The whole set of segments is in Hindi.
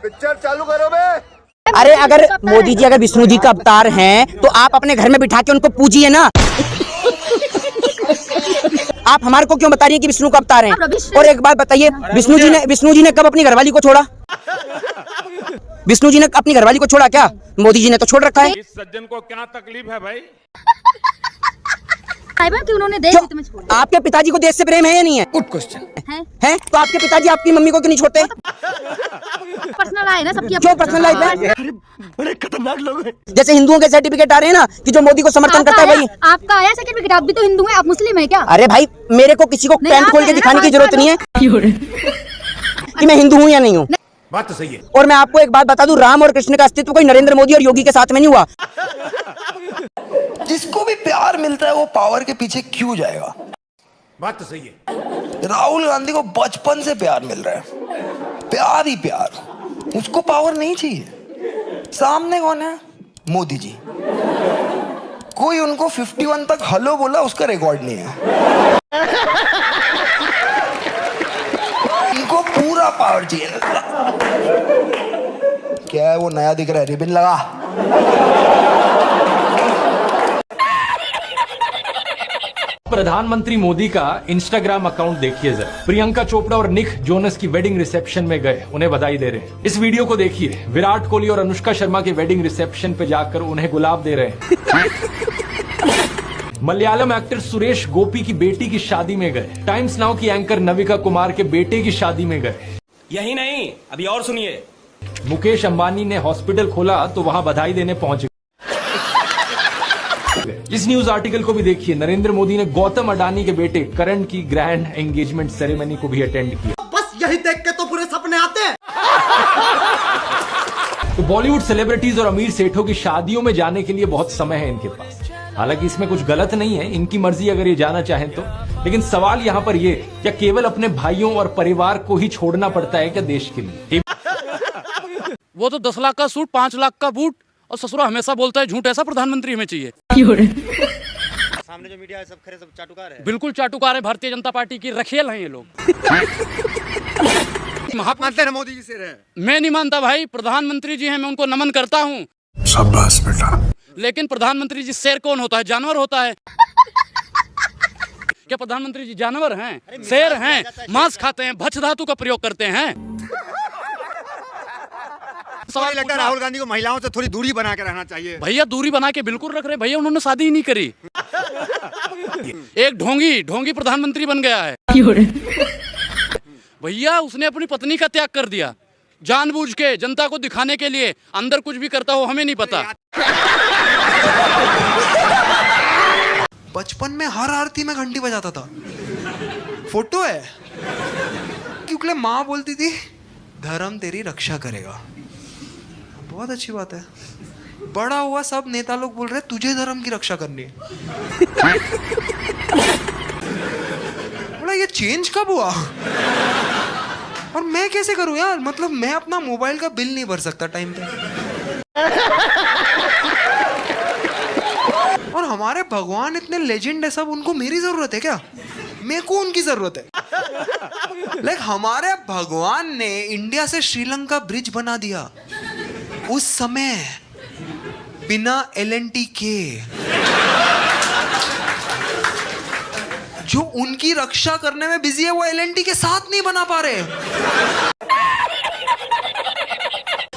पिक्चर चालू करो बे। अरे अगर मोदी जी अगर विष्णु जी का अवतार हैं तो आप अपने घर में बिठा के उनको पूजिए ना। आप हमारे को क्यों बता रही हैं कि विष्णु का अवतार हैं? और एक बात बताइए, विष्णु जी ने कब अपनी घरवाली को छोड़ा? विष्णु जी ने अपनी घरवाली को छोड़ा क्या? मोदी जी ने तो छोड़ रखा है। इस सज्जन को क्या तकलीफ है भाई? कि उन्होंने देश हित में छोड़ा। आपके पिताजी को देश से प्रेम है या नहीं है? गुड क्वेश्चन है तो आपके पिताजी आपकी मम्मी को क्यों नहीं छोड़ते? पर्सनल है ना सबकी। क्यों पर्सनल लाइफ है? अरे बड़े खतरनाक लोग हैं। जैसे हिंदुओं के सर्टिफिकेट आ रहे हैं ना कि जो मोदी को समर्थन करता है भाई। आपका आया सर्टिफिकेट? आप भी तो हिंदू हैं, आप मुस्लिम हैं क्या? अरे भाई मेरे को किसी को पैंट खोल के दिखाने की जरूरत नहीं है कि मैं हिंदू हूँ या नहीं हूँ। बात तो सही है। और मैं आपको एक बात बता दूं, राम और कृष्ण का अस्तित्व कोई नरेंद्र मोदी और योगी के साथ में नहीं हुआ। जिसको भी प्यार मिलता है वो पावर के पीछे क्यों जाएगा? बात तो सही है। राहुल गांधी को बचपन से प्यार मिल रहा है, प्यार ही प्यार, उसको पावर नहीं चाहिए। सामने कौन है? मोदी जी। कोई उनको 51 तक हेलो बोला उसका रिकॉर्ड नहीं है। इनको पूरा पावर चाहिए। क्या है वो नया दिख रहा है? रिबन लगा। प्रधानमंत्री मोदी का इंस्टाग्राम अकाउंट देखिए जरा। प्रियंका चोपड़ा और निक जोनस की वेडिंग रिसेप्शन में गए, उन्हें बधाई दे रहे हैं। इस वीडियो को देखिए, विराट कोहली और अनुष्का शर्मा के वेडिंग रिसेप्शन पे जाकर उन्हें गुलाब दे रहे हैं। मलयालम एक्टर सुरेश गोपी की बेटी की शादी में गए। टाइम्स नाउ की एंकर नविका कुमार के बेटे की शादी में गए। यही नहीं, अभी और सुनिए। मुकेश अंबानी ने हॉस्पिटल खोला तो वहां बधाई देने पहुंच गए। इस न्यूज आर्टिकल को भी देखिए, नरेंद्र मोदी ने गौतम अडानी के बेटे करण की ग्रैंड एंगेजमेंट सेरेमनी को भी अटेंड किया। बस यही देख के तो पूरे सपने आते हैं। तो बॉलीवुड सेलिब्रिटीज और अमीर सेठों की शादियों में जाने के लिए बहुत समय है इनके पास। हालांकि इसमें कुछ गलत नहीं है, इनकी मर्जी अगर ये जाना चाहें तो। लेकिन सवाल यहाँ पर ये, क्या केवल अपने भाइयों और परिवार को ही छोड़ना पड़ता है क्या देश के लिए? वो तो 10 लाख का सूट, 5 लाख का बूट, और ससुरा हमेशा बोलता है झूठ। ऐसा प्रधानमंत्री हमें चाहिए। सामने जो मीडिया है सब खरे सब चाटुकार है। बिल्कुल चाटुकार है, भारतीय जनता पार्टी की रखेल हैं ये लोग। मानते हैं मोदी जी से रहे। मैं नहीं मानता भाई, प्रधानमंत्री जी हैं, मैं उनको नमन करता हूँ। शाबाश बेटा। लेकिन प्रधानमंत्री जी शेर कौन होता है? जानवर होता है क्या? प्रधानमंत्री जी जानवर हैं? शेर हैं, मांस खाते हैं, भक्ष धातु का प्रयोग करते हैं। सवाल लगता है राहुल गांधी को महिलाओं से थोड़ी दूरी बना के रहना चाहिए। भैया दूरी बना के बिल्कुल रख रहे भैया, उन्होंने शादी ही नहीं करी। एक ढोंगी प्रधानमंत्री बन गया है भैया। उसने अपनी पत्नी का त्याग कर दिया जानबूझ के, जनता को दिखाने के लिए। अंदर कुछ भी करता हो हमें नहीं पता। बचपन में हर आरती में घंटी बजाता था। फोटो है, क्योंकि माँ बोलती थी धर्म तेरी रक्षा करेगा। बहुत अच्छी बात है। बड़ा हुआ सब नेता लोग बोल रहे तुझे धर्म की रक्षा करनी है। बोला ये चेंज कब हुआ? और मैं कैसे करूं यार? मतलब मैं अपना मोबाइल का बिल नहीं भर सकता टाइम पे। और हमारे भगवान इतने लेजेंड है सब, उनको मेरी जरूरत है क्या? मेरे को उनकी जरूरत है। लाइक हमारे भगवान ने इंडिया से श्रीलंका ब्रिज बना दिया उस समय बिना LNT के। जो उनकी रक्षा करने में बिजी है वो LNT के साथ नहीं बना पा रहे।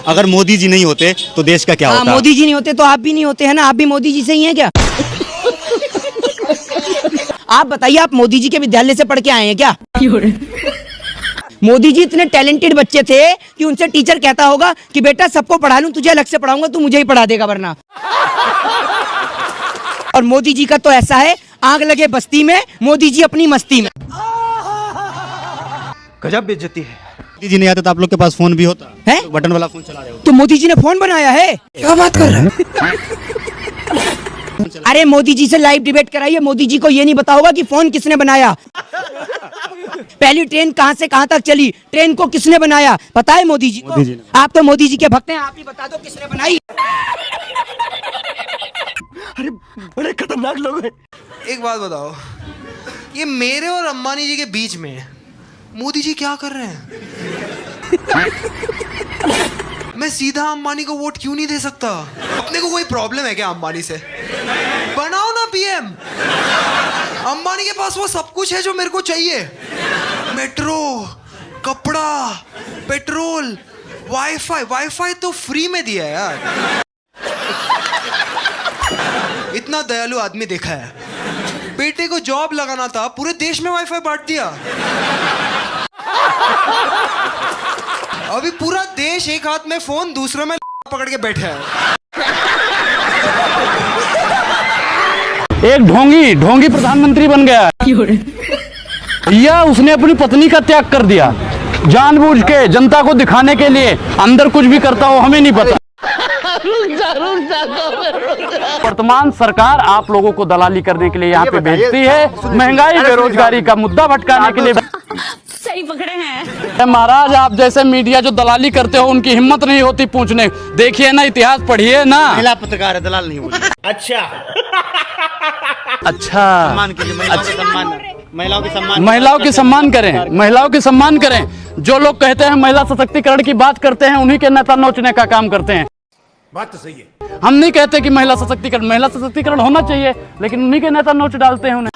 अगर मोदी जी नहीं होते तो देश का क्या होता? मोदी जी नहीं होते तो आप भी नहीं होते, है ना? आप भी मोदी जी से ही हैं क्या? आप बताइए, आप मोदी जी के विद्यालय से पढ़ के आए हैं क्या? मोदी जी इतने टैलेंटेड बच्चे थे कि उनसे टीचर कहता होगा कि बेटा सबको पढ़ा लूं, तुझे अलग से पढ़ाऊंगा, तू मुझे ही पढ़ा देगा वरना। और मोदी जी का तो ऐसा है, आग लगे बस्ती में, मोदी जी अपनी मस्ती में। गजब बेइज्जती है। मोदी जी नहीं आते तो आप लोग के पास फोन भी होता है? तो बटन वाला फोन चला रहे हो तो मोदी जी ने फोन बनाया है? क्या बात कर रहे हैं? अरे मोदी जी से लाइव डिबेट कराइए, मोदी जी को ये नहीं पता होगा कि फोन किसने बनाया। पहली ट्रेन कहां से कहां तक चली, ट्रेन को किसने बनाया पता है मोदी जी को? आप तो मोदी जी के भक्त हैं, आप ही बता दो किसने बनाई। अरे बड़े खतरनाक लोग हैं। एक बात बताओ, ये मेरे और अंबानी जी के बीच में मोदी जी क्या कर रहे हैं? मैं सीधा अंबानी को वोट क्यों नहीं दे सकता? अपने को कोई प्रॉब्लम है क्या अंबानी से? बनाओ ना पीएम। अंबानी के पास वो सब कुछ है जो मेरे को चाहिए। मेट्रो, कपड़ा, पेट्रोल, वाईफाई तो फ्री में दिया है यार। इतना दयालु आदमी देखा है। बेटे को जॉब लगाना था, पूरे देश में वाईफाई बांट दिया। अभी पूरा देश एक हाथ में फोन, दूसरे में पकड़ के बैठा है। एक ढोंगी प्रधानमंत्री बन गया भैया। उसने अपनी पत्नी का त्याग कर दिया जानबूझ के, जनता को दिखाने के लिए। अंदर कुछ भी करता हो हमें नहीं पता। वर्तमान सरकार आप लोगों को दलाली करने के लिए यहाँ पे भेजती है, महंगाई बेरोजगारी का मुद्दा भटकाने के लिए। सही पकड़े हैं महाराज, आप जैसे मीडिया जो दलाली करते हो उनकी हिम्मत नहीं होती पूछने। देखिए ना, इतिहास पढ़िए ना। महिला पत्रकार है, दलाल नहीं बोलते। अच्छा सम्मान कीजिए, महिलाओं के सम्मान, महिलाओं के सम्मान, महिलाओं की सम्मान करें, महिलाओं की सम्मान करें। जो लोग कहते हैं महिला सशक्तिकरण की बात करते हैं, उन्हीं के नेता नोचने का काम करते हैं। बात तो सही है। हम नहीं कहते कि महिला सशक्तिकरण होना चाहिए, लेकिन उन्हीं के नेता नोच डालते हैं उन्हें।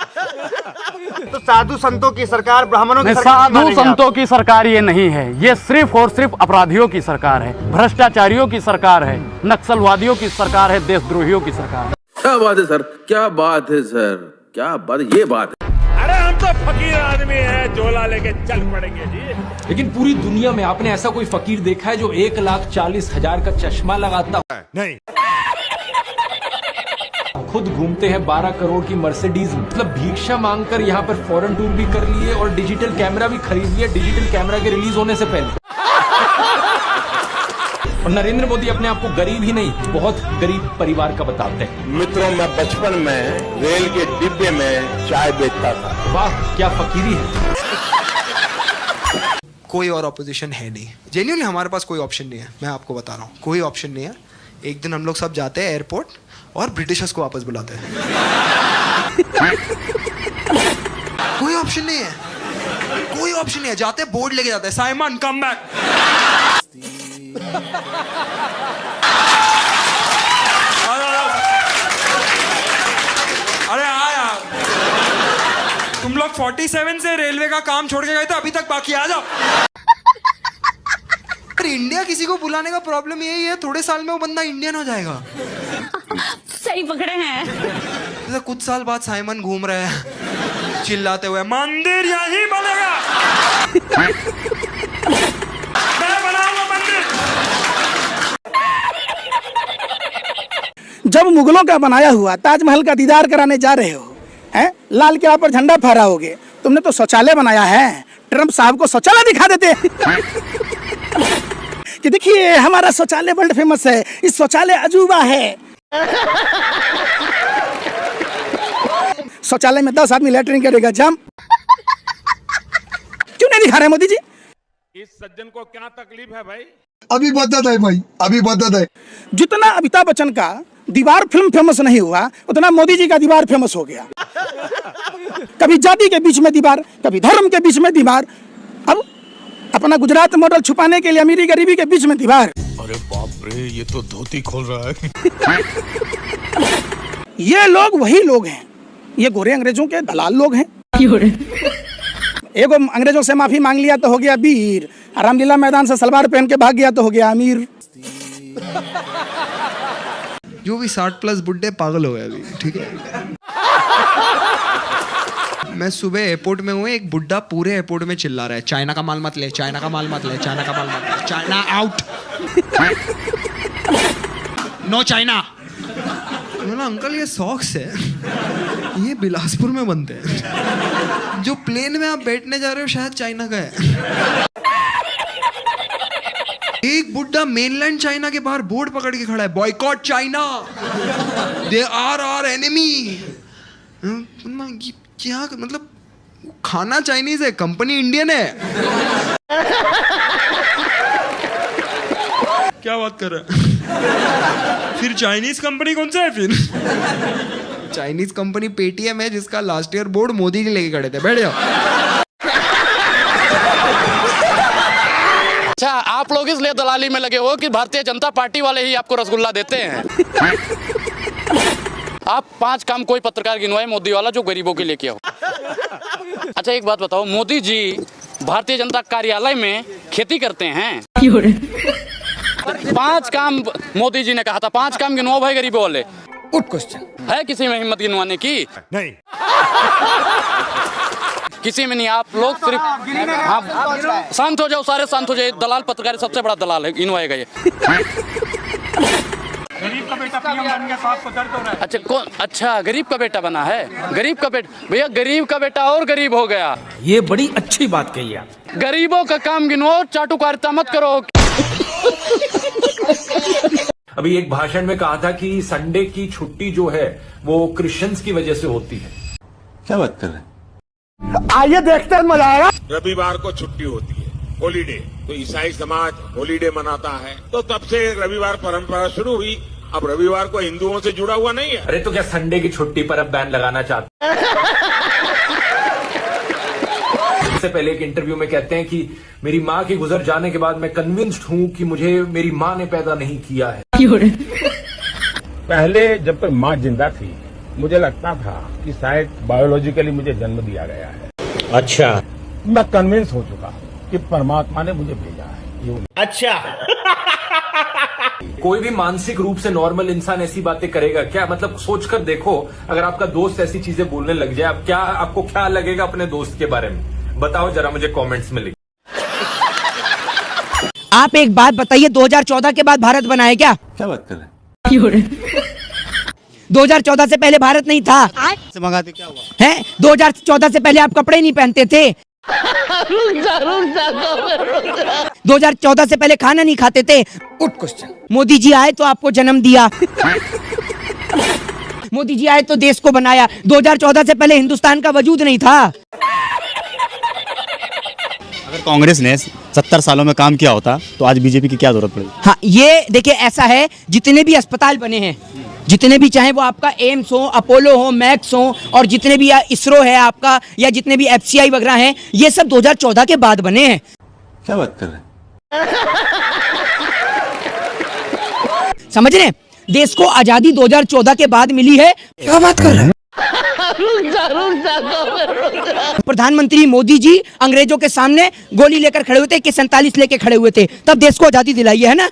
तो साधु संतों की सरकार, ब्राह्मणों की सरकार साधु संतों की सरकार ये नहीं है। ये सिर्फ और सिर्फ अपराधियों की सरकार है, भ्रष्टाचारियों की सरकार है, नक्सलवादियों की सरकार है, देशद्रोहियों की सरकार है। क्या बात है सर, क्या बात है सर, क्या बात, ये बात है। अरे हम तो फकीर आदमी है, झोला लेके चल पड़ेंगे जी। लेकिन पूरी दुनिया में आपने ऐसा कोई फकीर देखा है जो 1,40,000 का चश्मा लगाता नहीं। खुद घूमते हैं 12 करोड़ की मर्सिडीज, मतलब भिक्षा मांगकर यहाँ पर फॉरेन टूर भी कर लिए और डिजिटल कैमरा भी खरीद लिया डिजिटल कैमरा के रिलीज होने से पहले। और नरेंद्र मोदी अपने आप को गरीब ही नहीं, बहुत गरीब परिवार का बताते हैं। मित्रों, मैं बचपन में रेल के डिब्बे में चाय बेचता था। वाह, क्या फकीरी है। कोई और ऑपोजिशन है नहीं, जेन्युइनली हमारे पास कोई ऑप्शन नहीं है। मैं आपको बता रहा हूँ, कोई ऑप्शन नहीं है। एक दिन हम लोग सब जाते हैं एयरपोर्ट और ब्रिटिशर्स को वापस बुलाते हैं। कोई ऑप्शन नहीं है, कोई ऑप्शन नहीं है। जाते बोर्ड लेके जाते हैं, साइमन कम बैक। अरे आया, तुम लोग 47 से रेलवे का काम छोड़ के गए थे, अभी तक बाकी, आ जाओ। इंडिया किसी को बुलाने का प्रॉब्लम यही है, थोड़े साल में वो बंदा इंडियन हो जाएगा। सही पकड़े हैं जैसे कुछ साल बाद साइमन घूम रहे हैं चिल्लाते हुए, मंदिर यही बनेगा, मैं बनाऊंगा मंदिर। जब मुगलों का बनाया हुआ ताजमहल का दीदार कराने जा रहे हो, हैं? लाल किला पर झंडा फहराओगे। तुमने तो शौचालय बनाया है, ट्रंप साहब को शौचालय दिखा देते कि देखिए हमारा शौचालय वर्ल्ड फेमस है, इस शौचालय अजूबा है। शौचालय में 10 आदमी लैट्रिन करेगा, जम। क्यों नहीं दिखा रहे मोदी जी? इस सज्जन को क्या तकलीफ है भाई? अभी बदत है भाई, अभी बदत है। जितना अमिताभ बच्चन का दीवार फिल्म फेमस नहीं हुआ, उतना मोदी जी का दीवार फेमस हो गया। कभी जाति के बीच में दीवार, कभी धर्म के बीच में दीवार, अब अपना गुजरात मॉडल छुपाने के लिए अमीरी गरीबी के बीच में दीवार। अरे बाप रे, ये तो धोती खोल रहा है। ये लोग वही लोग हैं, ये गोरे अंग्रेजों के दलाल लोग हैं। एगो अंग्रेजों से माफी मांग लिया तो हो गया वीर, रामलीला मैदान से सलवार पहन के भाग गया तो हो गया अमीर। जो भी 60+ बुड्ढे पागल हो गए अभी, ठीक है। मैं सुबह एयरपोर्ट में हूँ, एक बुड्ढा पूरे एयरपोर्ट में चिल्ला रहा है, चाइना का माल मत ले, चाइना का माल मत ले, चाइना का माल मत ले, चाइना आउट, नो चाइना। बोला अंकल ये सॉक्स है, ये बिलासपुर में बनते हैं, जो प्लेन में आप बैठने जा रहे हो शायद चाइना का है। एक बुड्ढा मेनलैंड चाइना के बाहर बोर्ड पकड़ के खड़ा है, boycott China, they are our enemy. क्या मतलब, खाना चाइनीज है, कंपनी इंडियन है। क्या बात कर रहा है? फिर चाइनीज कंपनी कौन सा है फिर? चाइनीज कंपनी पेटीएम है, जिसका लास्ट ईयर बोर्ड मोदी के लेके खड़े थे। बैठ जाओ। अच्छा, आप लोग इसलिए दलाली में लगे हो कि भारतीय जनता पार्टी वाले ही आपको रसगुल्ला देते हैं। आप 5 काम कोई पत्रकार गिनवाए मोदी वाला जो गरीबों के लिए किया हो। अच्छा एक बात बताओ, मोदी जी भारतीय जनता कार्यालय में खेती करते हैं? 5 काम मोदी जी ने कहा था, 5 काम गिनवाओ भाई गरीबों वाले। Good question. है किसी में हिम्मत गिनवाने की? नहीं। किसी में नहीं। आप लोग सिर्फ हाँ, शांत हो जाओ, सारे शांत हो जाए। दलाल पत्रकार सबसे बड़ा दलाल है, गिनवाएगा ये। गरीब का बेटा पीएम बन गया तो आपको दर्द हो रहा है? अच्छा कौन? अच्छा गरीब का बेटा बना है? गरीब का बेटा, भैया गरीब का बेटा और गरीब हो गया। ये बड़ी अच्छी बात कही आप। गरीबों का काम गिनवाओ, चाटुकारिता मत करो। अभी एक भाषण में कहा था कि संडे की छुट्टी जो है वो क्रिश्चियंस की वजह से होती है। क्या बात कर रहे हैं? आइए देखते हैं, मजा आएगा। रविवार को छुट्टी होती है, हॉलीडे। तो ईसाई समाज हॉलीडे मनाता है, तो तब से रविवार परंपरा शुरू हुई। अब रविवार को हिंदुओं से जुड़ा हुआ नहीं है। अरे तो क्या संडे की छुट्टी पर अब बैन लगाना चाहते हैं? इससे पहले एक इंटरव्यू में कहते हैं कि मेरी माँ के गुजर जाने के बाद मैं कन्विंस्ड हूँ कि मुझे मेरी माँ ने पैदा नहीं किया है। पहले जब तक माँ जिंदा थी मुझे लगता था कि शायद बायोलॉजिकली मुझे जन्म दिया गया है। अच्छा, मैं कन्विंस हो चुका कि परमात्मा ने मुझे भेजा है। अच्छा। कोई भी मानसिक रूप से नॉर्मल इंसान ऐसी बातें करेगा क्या? मतलब सोचकर देखो, अगर आपका दोस्त ऐसी चीजें बोलने लग जाए, अब क्या आपको क्या लगेगा अपने दोस्त के बारे में? बताओ जरा मुझे कमेंट्स में लिख। आप एक बात बताइए, 2014 के बाद भारत बना है क्या? क्या बात कर रहे हैं? 2014 से पहले भारत नहीं था। से मंगाते क्या हुआ? हैं? 2014 से पहले आप कपड़े नहीं पहनते थे। 2014 से पहले खाना नहीं खाते थे। Good question. मोदी जी आए तो आपको जन्म दिया। मोदी जी आए तो देश को बनाया। 2014 से पहले हिंदुस्तान का वजूद नहीं था। अगर कांग्रेस ने 70 सालों में काम किया होता तो आज बीजेपी की क्या जरूरत पड़ी? हाँ, ये देखिए ऐसा है, जितने भी अस्पताल बने हैं, जितने भी, चाहे वो आपका एम्स हो, अपोलो हो, मैक्स हो, और जितने भी इसरो है आपका, या जितने भी FCI वगैरह हैं, ये सब 2014 के बाद बने हैं। क्या बात कर रहे हैं? समझ रहे हैं? देश को आजादी 2014 के बाद मिली है। क्या बात कर रहे हैं? प्रधानमंत्री मोदी जी अंग्रेजों के सामने गोली लेकर खड़े हुए थे, AK-47 लेके खड़े हुए थे, तब देश को आजादी दिलाई है ना।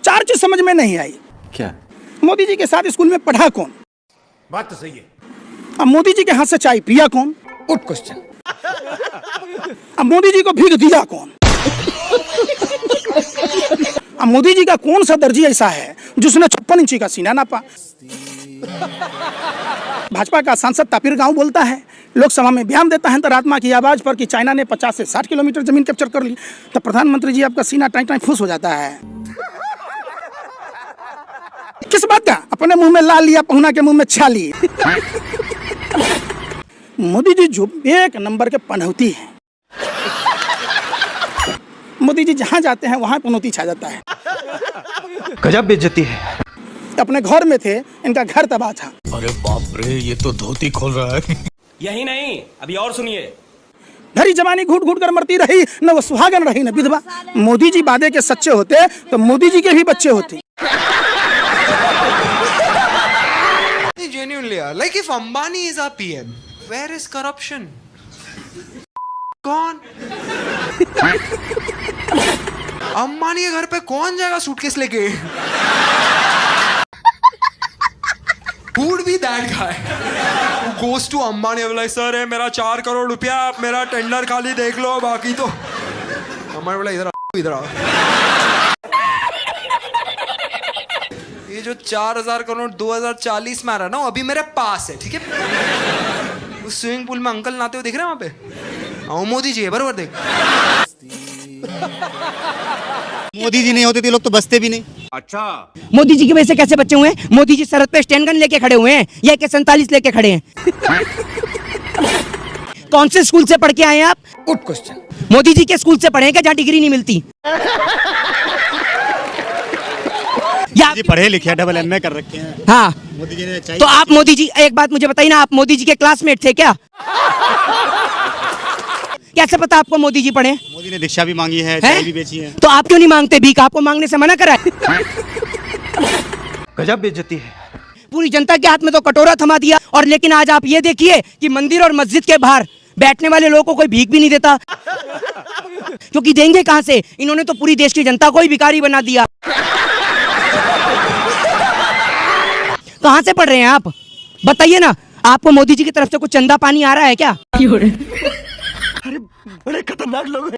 4 चीज समझ में नहीं आई। क्या? मोदी जी के साथ स्कूल में पढ़ा कौन? बात तो सही है। अब मोदी जी के हाथ से चाय पिया कौन? Good question. अब मोदी जी को भीख दिया कौन? अब मोदी जी का कौन सा दर्जी ऐसा है जिसने 56 इंची का सीना नापा? भाजपा का सांसद तापिर गांव बोलता है, लोकसभा में बयान देता है अंतरात्मा की आवाज पर कि चाइना ने 50 से 60 किलोमीटर जमीन कैप्चर कर ली, तो प्रधानमंत्री जी आपका सीना टाइम टाइम फूस हो जाता है। किस बात का? अपने मुंह में ला लिया, पहुना के मुंह में छाली। मोदी जी जो एक नंबर के पनौती है। मोदी जी जहां जाते हैं वहां पनौती छा जाता है। गजब बेइज्जती है। अपने घर में थे, इनका घर तबाह था। अरे बाप रे, ये तो धोती खोल रहा है। यही नहीं, अभी और सुनिए। धरी जवानी घूट घूट कर मरती रही, न वो सुहागन रही न विधवा। मोदी जी वादे के सच्चे होते तो मोदी जी के भी बच्चे होते। Genuinely, like if Ambani is our PM, where is corruption? कौन? अंबानी के घर पे कौन जाएगा सूटकेस लेके? Who would be that guy who goes to Ambani like, sir, है मेरा 4 करोड़ रुपया, आप मेरा टेंडर खाली देख लो, बाकी तो अंबानी बोला इधर आओ। ये जो 4000 करोड़ 2040 में आ रहा ना, अभी मेरे पास है, ठीक है? उस स्विमिंग पूल में अंकल नहाते हुए दिख रहे हैं वहां पे? आओ मोदी जी है, बरोबर देख। मोदी जी नहीं होते तो लोग तो बचते भी नहीं। अच्छा, मोदी जी की वजह से कैसे बच्चे हुए हैं? मोदी जी सरहद पे स्टैंड गन लेके खड़े हुए हैं या AK-47 लेके खड़े हैं? कौन से स्कूल से पढ़ के आए हैं आप? Good question. मोदी जी के स्कूल से पढ़े हैं क्या जहाँ डिग्री नहीं मिलती? या जी पढ़े लिखे MA कर रखे हैं। हाँ, मोदी जी ने तो आप मोदी जी, एक बात मुझे बताइए ना, आप मोदी जी के क्लासमेट थे क्या? कैसे पता आपको मोदी जी पढ़े? मोदी ने दीक्षा भी मांगी है, चाय भी बेची है। तो आप क्यों नहीं मांगते भीख? आपको मांगने से मना करा है? गजब बेइज्जती है। पूरी जनता के हाथ में तो कटोरा थमा दिया, और लेकिन आज आप ये देखिए कि मंदिर और मस्जिद के बाहर बैठने वाले लोगों को कोई भीख भी नहीं देता। क्योंकि देंगे कहां से? इन्होंने तो पूरी देश की जनता को ही भिखारी बना दिया। कहां से पढ़ रहे हैं आप? बताइए ना, आपको मोदी जी की तरफ से कुछ चंदा पानी आ रहा है क्या? अरे बड़े खतरनाक लोग हैं।